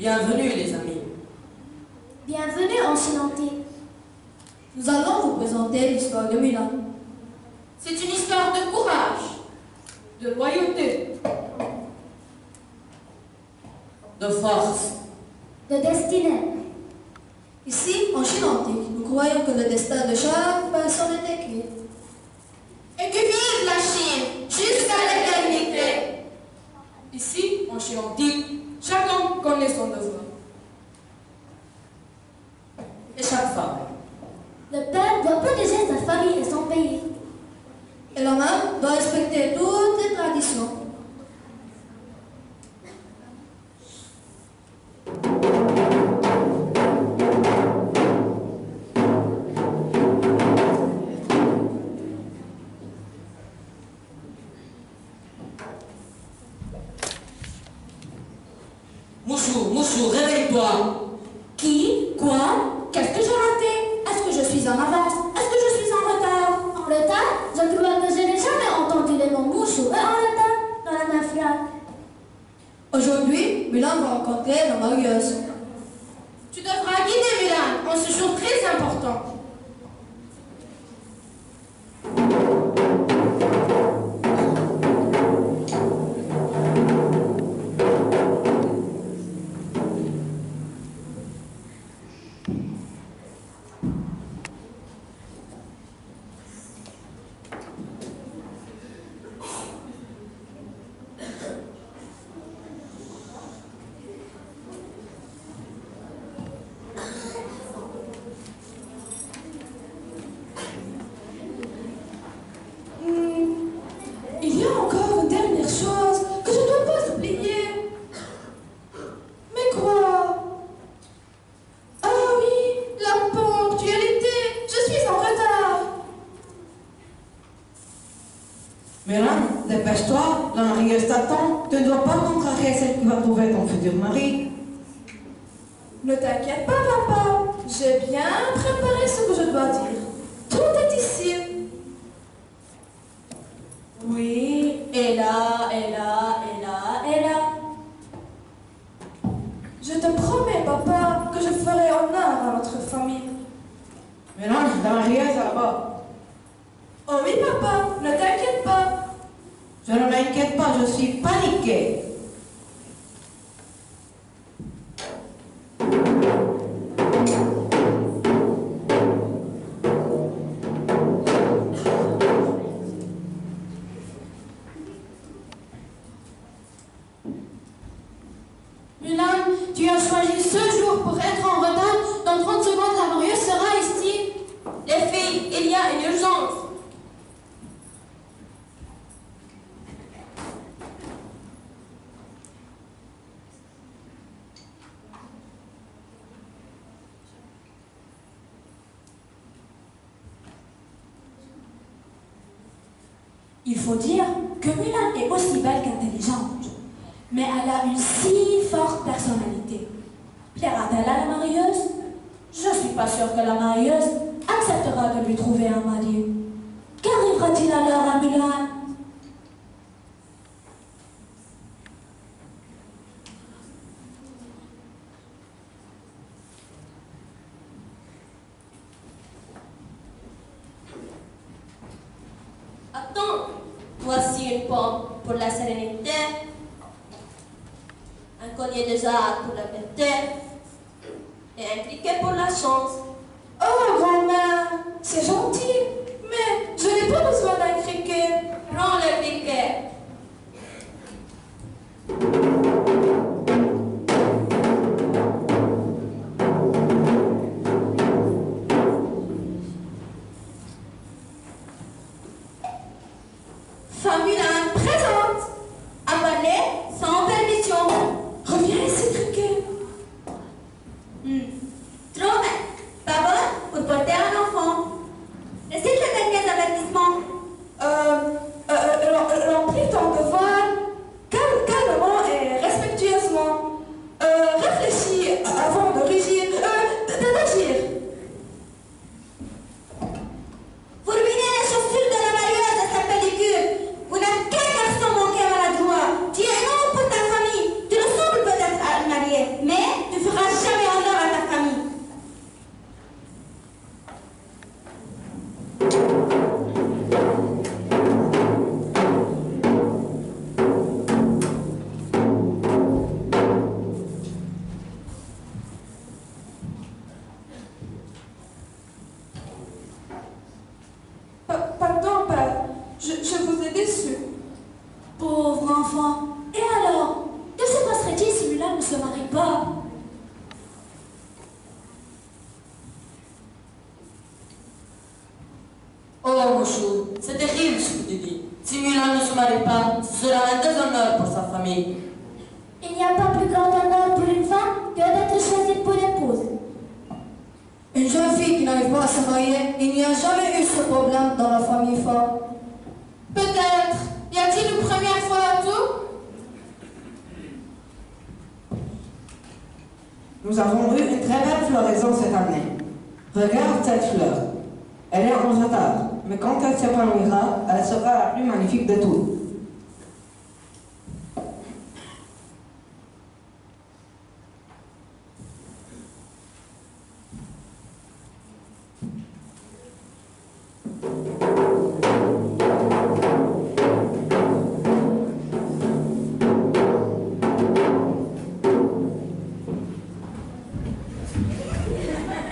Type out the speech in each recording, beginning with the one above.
Bienvenue les amis. Bienvenue en Chilanti. Nous allons vous présenter l'histoire de Milan. C'est une histoire de courage, de loyauté, de force, De destinée. Ici, en Chine antique, nous croyons que le destin de chaque personne est écrit. et que vive la Chine jusqu'à l'éternité. Ici, en Chine antique, chacun connaît son devoir. Et chaque femme. Le père doit protéger sa famille et son pays. Et la mère doit respecter toutes les traditions. Mouchou, réveille-toi. Qui? Quoi? Qu'est-ce que j'ai raté? Est-ce que je suis en avance? Est-ce que je suis en retard? En retard? Je crois que je n'ai jamais entendu les mots mouchou et en retard dans la même phrase. Aujourd'hui, Milan va rencontrer la marieuse. Tu devras guider Milan en ce jour très important. Il y a encore une dernière chose que je ne dois pas oublier. Mais quoi? Ah oui, la ponctualité. Je suis en retard. Milan, dépêche-toi, la marieuse t'attend. Tu ne dois pas contrarier celle qui va trouver ton futur mari. Ne t'inquiète pas, papa. J'ai bien préparé ce que je dois dire. Tout est ici. Oui, et là, et là, et là, et là. Je te promets, papa, que je ferai honneur à notre famille. Milan, la marieuse est là-bas. Oh oui, papa, ne t'inquiète pas. Je ne m'inquiète pas, je suis paniquée. Milan, tu as choisi ce jour pour être en retard. Dans 30 secondes, la marieuse sera ici. Les filles, il y a une urgence. Il faut dire que Milan est aussi belle qu'intelligente. Mais elle a une si forte personnalité. Plaira-t-elle à la marieuse? Je ne suis pas sûre que la marieuse acceptera de lui trouver un mari. Qu'arrivera-t-il alors à Milan? Attends, voici une pomme pour la sérénité, un collier de jade pour la beauté et un criquet pour la chance. Oh, grand-mère, c'est gentil, mais je n'ai pas besoin d'un criquet. Prends le criquet. Femme Milan présente. À parler sans permission. Reviens ici, criquet. Trop belle. Pas bonne pour porter un enfant. Laissez-la déçu. Pauvre enfant. Et alors, que se passerait-il si Mulan ne se marie pas? Oh, mon chou, c'est terrible ce que tu dis. Si Mulan ne se marie pas, ce sera un déshonneur pour sa famille. Il n'y a pas plus grand honneur pour une femme que d'être choisie pour épouse. Une jeune fille qui n'arrive pas à se marier, il n'y a jamais eu ce problème dans la famille forte. Peut-être. Y a-t-il une première fois à tout? Nous avons eu une très belle floraison cette année. Regarde cette fleur. Elle est en retard, mais quand elle s'épanouira, elle sera la plus magnifique de toutes.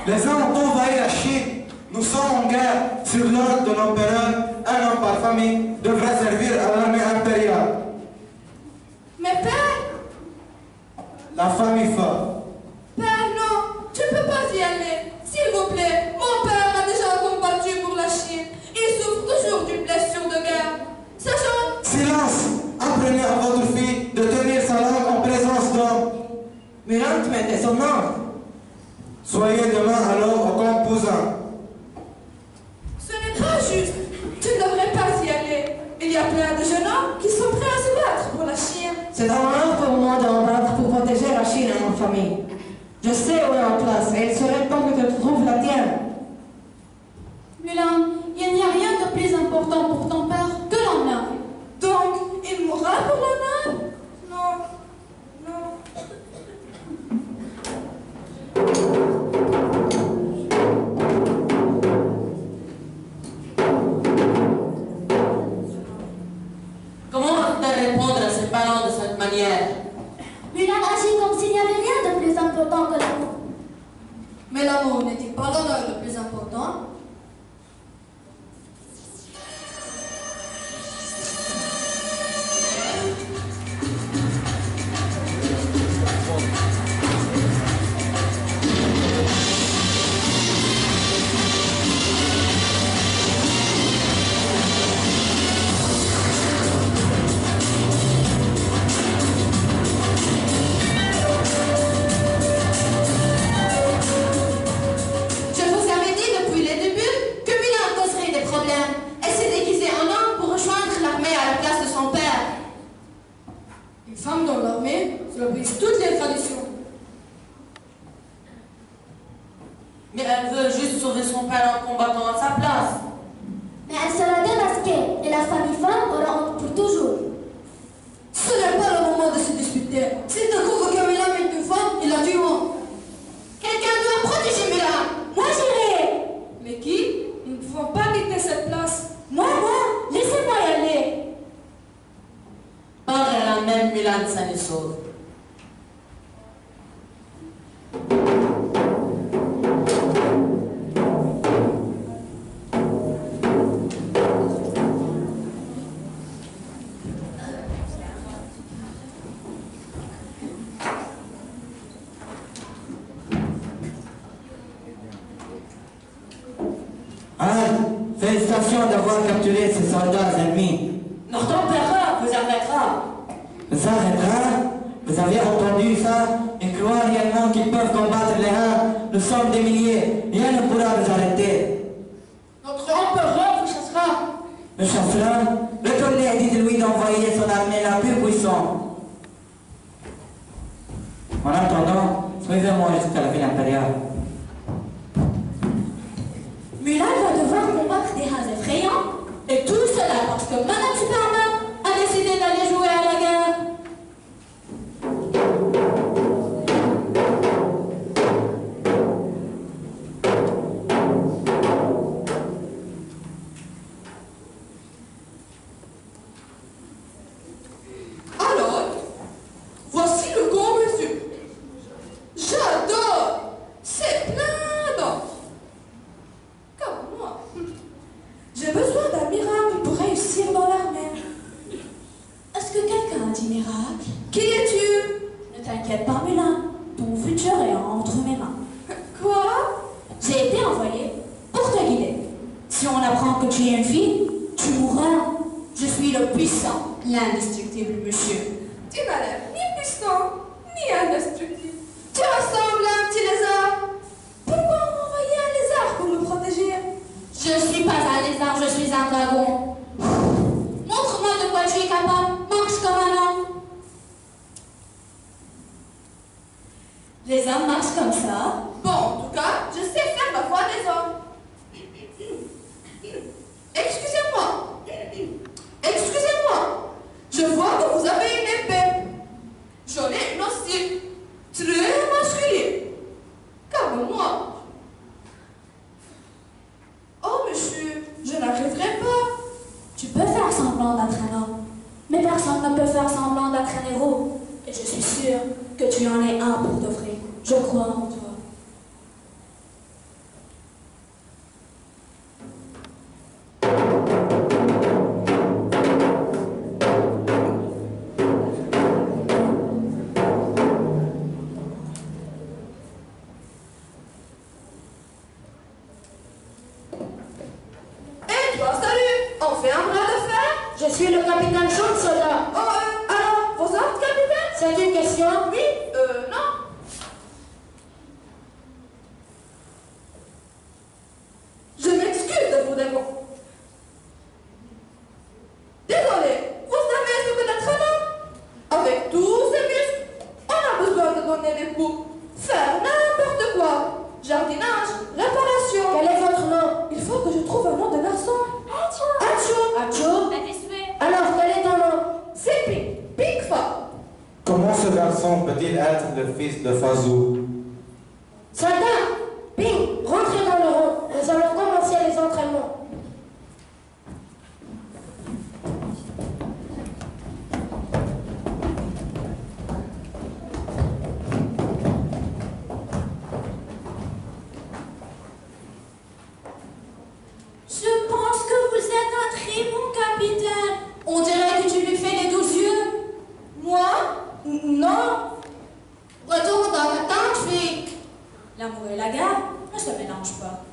Les Indes ont envahi la Chine. Nous sommes en guerre. Sur l'ordre de l'empereur, un homme par famille devrait servir à l'armée impériale. Mais père, La famille forte. père, non, tu ne peux pas y aller. S'il vous plaît, mon père a déjà combattu pour la Chine. Il souffre toujours d'une blessure de guerre. Sachant... Silence! Apprenez à votre fille de tenir sa langue en présence d'hommes. Mulan, tu mettais son nom. Soyez demain alors au camp Pouzin. Ce n'est pas juste. Tu ne devrais pas y aller. Il y a plein de jeunes hommes qui sont prêts à se battre pour la Chine. C'est un honneur pour moi de me battre pour protéger la Chine et ma famille. Je sais où est ma place et il serait temps que tu trouves la tienne. Mulan, il n'y a rien de plus important pour ton père que l'honneur. Donc, il mourra pour l'honneur? Non, non. Comment va-t-elle répondre à ses parents de cette manière? Mulan agit comme s'il n'y avait rien de plus important que l'amour. Mais l'amour n'est-il pas l'honneur le plus important? Je vous avais dit depuis le début que Mulan causerait des problèmes. Elle s'est déguisée en homme pour rejoindre l'armée à la place de son père. Une femme dans l'armée, cela brise toutes les traditions. Mais elle veut juste sauver son père en combattant à sa place. Mais elle sera démasquée et la famille femme aura honte pour toujours. Ce n'est pas le moment de se disputer. S'il découvre que Mulan est une femme, il la tuera. Quelqu'un doit protéger Mulan. Moi j'irai. Mais qui? Nous ne pouvons pas quitter cette place. Moi, laissez-moi y aller. Par elle-même, Mulan s'en est sauve. Anne, félicitations d'avoir capturé ces soldats ennemis. Notre empereur vous arrêtera. Vous arrêtera? Vous avez entendu ça? Ils croient réellement qu'ils peuvent combattre les Huns. Nous sommes des milliers. Rien ne pourra nous arrêter. Notre empereur vous chassera. Le chasseur, retournez et dites-lui d'envoyer son armée la plus puissante. En attendant, suivez-moi jusqu'à la ville impériale. Mulan va devoir combattre des races effrayants. Et tout cela parce que Madame Superman a décidé d'aller jouer à la guerre. Alors, voici le grand reçu. J'adore. C'est plein d'or. Comme moi. J'ai besoin d'un miracle pour réussir dans l'armée. t'inquiète pas, Mulan. Ton futur est entre mes mains. Quoi? J'ai été envoyée pour te guider. Si on apprend que tu es une fille, tu mourras. Je suis le puissant, l'indestructible monsieur. Tu n'as l'air ni puissant, ni indestructible. Tu ressembles à un petit lézard. Pourquoi m'envoyer un lézard pour me protéger? Je suis pas un lézard, je suis un dragon. Montre-moi de quoi tu es capable. Marche comme un homme. Les hommes marchent comme ça. Bon, en tout cas, je sais faire la voix des hommes. Excusez-moi. Excusez-moi. Je vois que vous avez une épée. J'en ai une aussi. Très masculine. Comme moi. Oh, monsieur, je n'arriverai pas. Tu peux faire semblant d'être un homme, mais personne ne peut faire semblant d'être un héros. Et je suis sûre que tu en es un pour de vrai. Je crois en toi. Et toi, salut. On fait un bras de fer? Je suis le capitaine Schultz, soldat. Oh, alors, vos ordres, capitaine? C'est une question? Oui, non. Je m'excuse de vous déranger. Désolé, vous savez ce que d'être un homme? Avec tous ces muscles, on a besoin de donner des coups, faire n'importe quoi. Jardinage, réparation. Quel est votre nom? Il faut que je trouve un nom de garçon. Achou. Achou? Alors, quel est ton nom? C'est Pink. Pink Fa. Comment ce garçon peut-il être le fils de Fazou? Soldat! Ping! Rentrez dans le rond. Nous allons commencer les entraînements. Je pense que vous êtes un très bon capitaine. On dirait que tu lui fais les 12 yeux. Moi? Non. Retourne dans ta tente, fille. L'amour et la guerre ne se mélangent pas.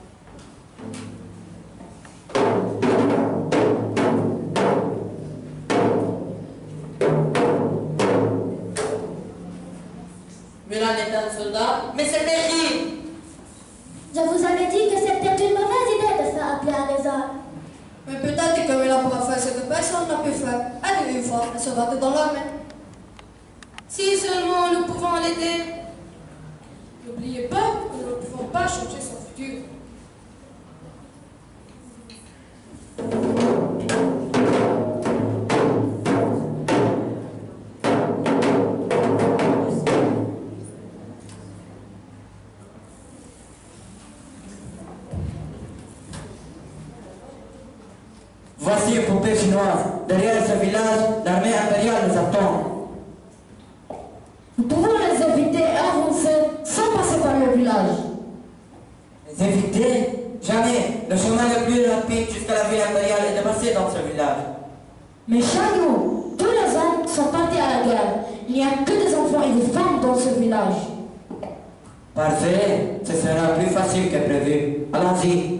Mulan est un soldat, mais c'est terrible. Je vous avais dit que c'était une mauvaise idée de faire appeler un lézard. Mais peut-être que Mila pourra faire ce que personne n'a pu faire. Elle est une fois, elle se battre dans l'armée. Si seulement nous pouvons l'aider. N'oubliez pas que nous ne pouvons pas changer son futur. Voici une poupée chinoise. Derrière ce village, l'armée impériale nous attend. Nous pouvons les éviter et avancer sans passer par le village. Les éviter? Jamais. Le chemin le plus rapide jusqu'à la ville impériale est de passer dans ce village. Mais Chagou, tous les hommes sont partis à la guerre. Il n'y a que des enfants et des femmes dans ce village. Parfait. Ce sera plus facile que prévu. Allons-y.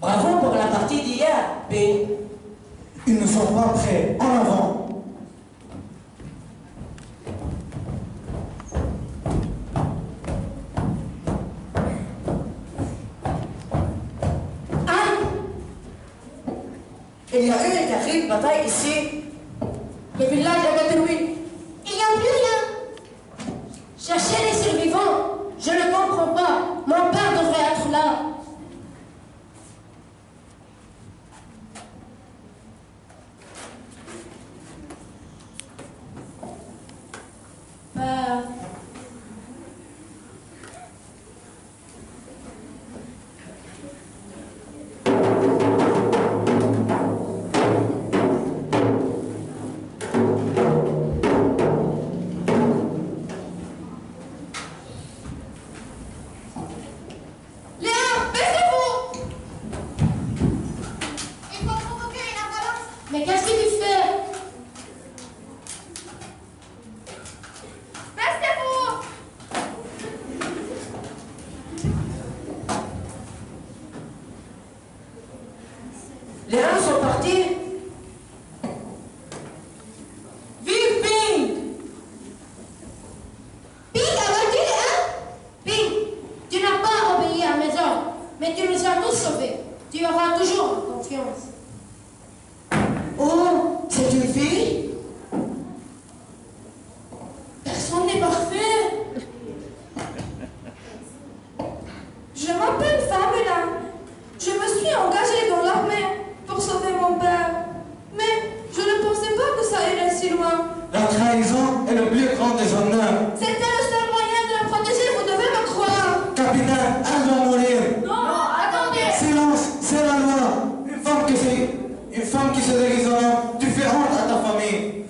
Bravo pour la partie d'hier, P. Ils ne sont pas prêts. En avant. Il y a eu une terrible bataille ici. Le village est détruit. Il n'y a plus rien. Cherchez les survivants. Je ne comprends pas. Mon père devrait être là. Les uns sont partis. Vive Ping! Ping a vaincu les uns? Ping, tu n'as pas obéi à mes ordres, mais tu nous as tous sauvés. Tu auras toujours ma confiance. Oh, c'est une fille? Personne n'est parfait. Je m'appelle Famela. Je me suis engagée dans l'armée pour sauver mon père. Mais je ne pensais pas que ça irait si loin. La trahison est le plus grand des honneurs. C'était le seul moyen de le protéger, vous devez me croire. Capitaine, elle doit mourir. Non, attendez. Silence, c'est la loi. Une femme qui se déguise en homme, tu fais honte à ta famille.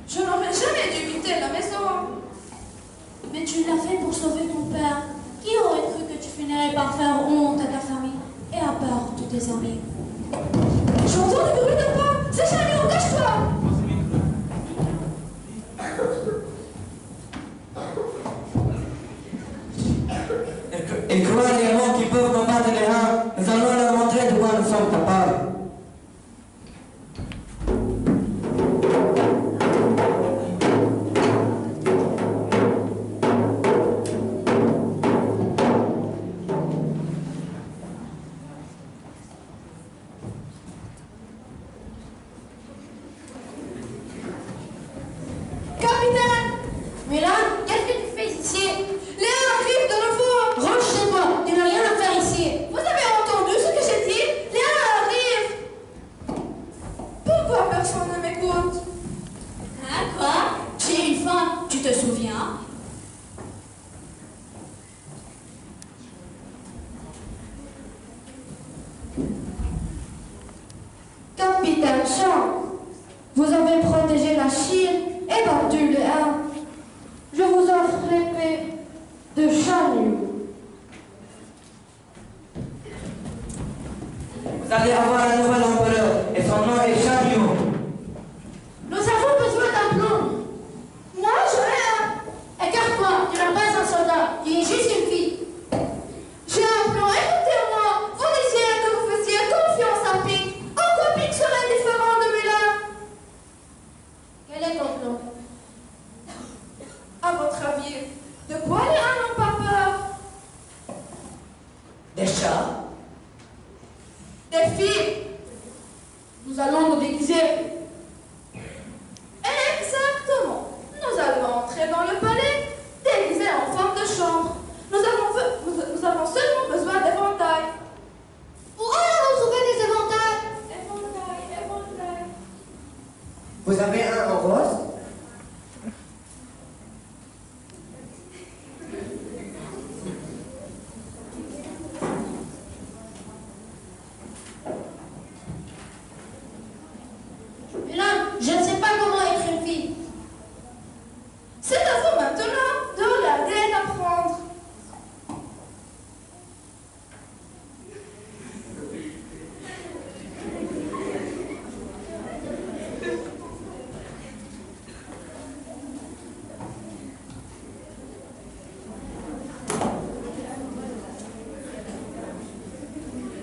Je n'aurais jamais dû quitter la maison. Mais tu l'as fait pour sauver ton père. Qui aurait cru que tu finirais par faire honte à ta famille et à peur de tes amis? J'entends des bruits de pas. C'est Chagnon, cache-toi. Ils croient réellement qu'ils peuvent combattre les uns. Nous allons leur montrer de quoi nous sommes capables. Capitaine. Milan, qu'est-ce que tu fais ici? Léa arrive de nouveau. Rentre chez toi. Tu n'as rien à faire ici. Vous avez entendu ce que j'ai dit? Léa arrive. Pourquoi personne ne m'écoute? Hein, quoi? Tu es une femme, tu te souviens? Capitaine Chang, vous avez protégé la Chine et battu le Hein. Je vous offre l'épée de Shan. Vous allez avoir un nouvel empereur et son nom est Shan Yu. Nous avons besoin d'un plan. Moi, j'en ai un. Écarte-toi, tu n'es pas un soldat, tu es juste une fille. J'ai un plan, écoutez-moi. Vous disiez que vous faisiez confiance à Pink. En quoi Pink serait différent de Mulan? Quel est ton plan? À votre avis, de quoi les uns n'ont pas peur? Des chats. Des filles. Nous allons nous déguiser. Exactement. Nous allons entrer dans le palais, déguisés en forme de chambre. Nous avons seulement besoin d'éventails. Où allons-nous trouver des éventails? Éventails. Vous avez un en rose? Milan, je ne sais pas comment être une fille. C'est à vous maintenant de regarder et d'apprendre.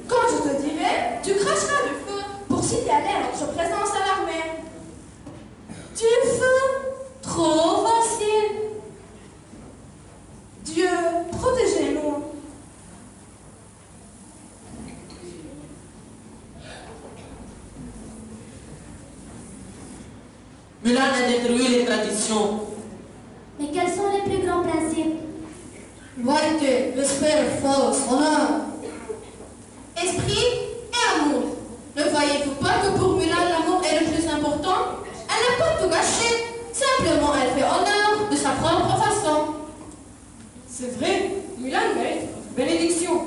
Quand je te dirai, tu cracheras du feu pour signaler notre présence à l'armée. Du feu? Trop facile. Dieu, protégez-nous. Mulan a détruit les traditions. Mais quels sont les plus grands principes? Loyauté, respect, force, honneur, esprit et amour. Ne voyez-vous pas que pour Mulan, l'amour est le plus important? Elle n'a pas tout gâché. Simplement, elle fait honneur de sa propre façon. C'est vrai, Mulan mérite votre bénédiction.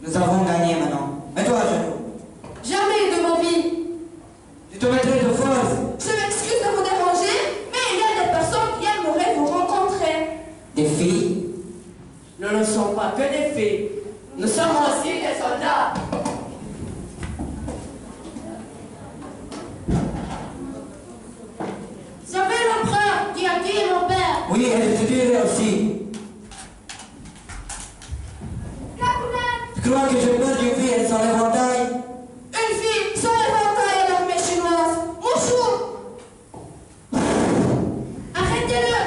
Nous avons gagné maintenant. Mets-toi à genoux. Jamais de ma vie. Tu te mettrais de force. Je m'excuse de vous déranger, mais il y a des personnes qui aimeraient vous rencontrer. Des filles? Ne le sont pas. pas que des filles. Nous sommes aussi des soldats. J'avais l'empereur qui a tué mon père. Oui, elle te tuerait aussi. Tu crois que je meurs d'une fille sans l'éventail? Une fille sans éventail à l'armée chinoise. Bonjour. Arrêtez-le.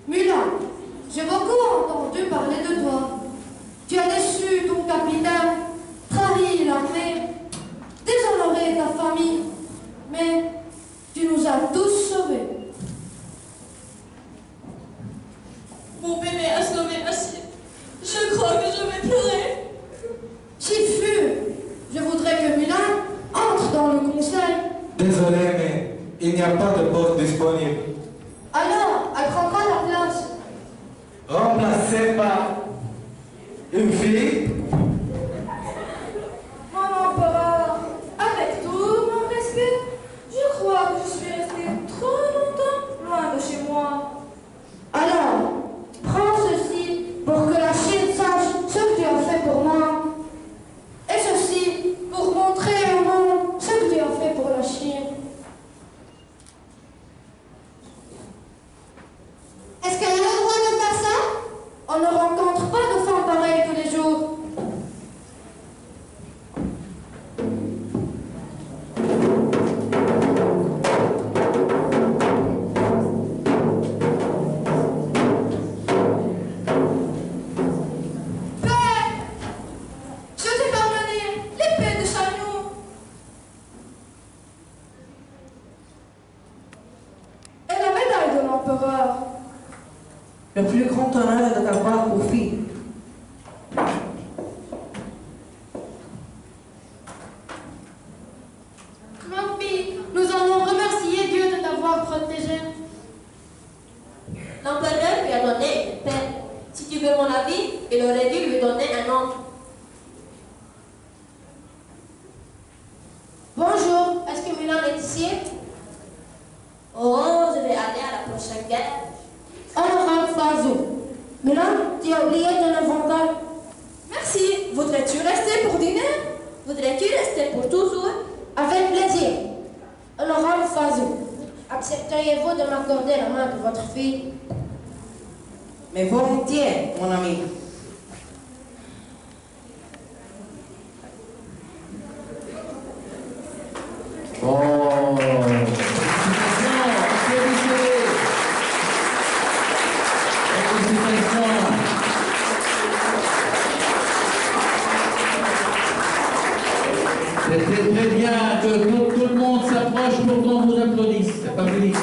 Mulan, j'ai beaucoup entendu parler de toi. Tu as déçu ton capitaine, trahi l'armée, déshonoré ta famille, mais tu nous as tous sauvés. Mon bébé a sauvé ma Chine. Je crois que je vais pleurer. Chifu, je voudrais que Mulan entre dans le conseil. Désolé, mais il n'y a pas de poste disponible. Alors, elle prendra la place. Remplacé par une fille. Mon empereur, avec tout mon respect, je crois que je suis restée trop longtemps loin de chez moi. Alors, prends ceci pour que la Chine sache ce que tu as fait pour moi. Et ceci pour montrer au monde ce que tu as fait pour la Chine. Est-ce qu'elle a le droit de faire ça? On ne rencontre pas de femmes pareilles tous les jours. Père, je t'ai pardonné l'épée de Chagnon. Et la médaille de l'empereur. Le plus grand honneur est de t'avoir pour fille. Ma fille, nous allons remercier Dieu de t'avoir protégée. L'empereur lui a donné une peine. Si tu veux mon avis, il aurait dû lui donner un nom. Bonjour, est-ce que Mulan est ici? Oh, je vais aller à la prochaine guerre. Honorable Fazou. Mulan, tu as oublié ton éventail. Merci. Voudrais-tu rester pour dîner? Voudrais-tu rester pour toujours? Avec plaisir. Honorable Fazou, accepteriez-vous de m'accorder la main de votre fille? Mais volontiers, mon ami. Oh, c'était très bien que tout le monde s'approche pour qu'on vous applaudisse. C'est pas fini.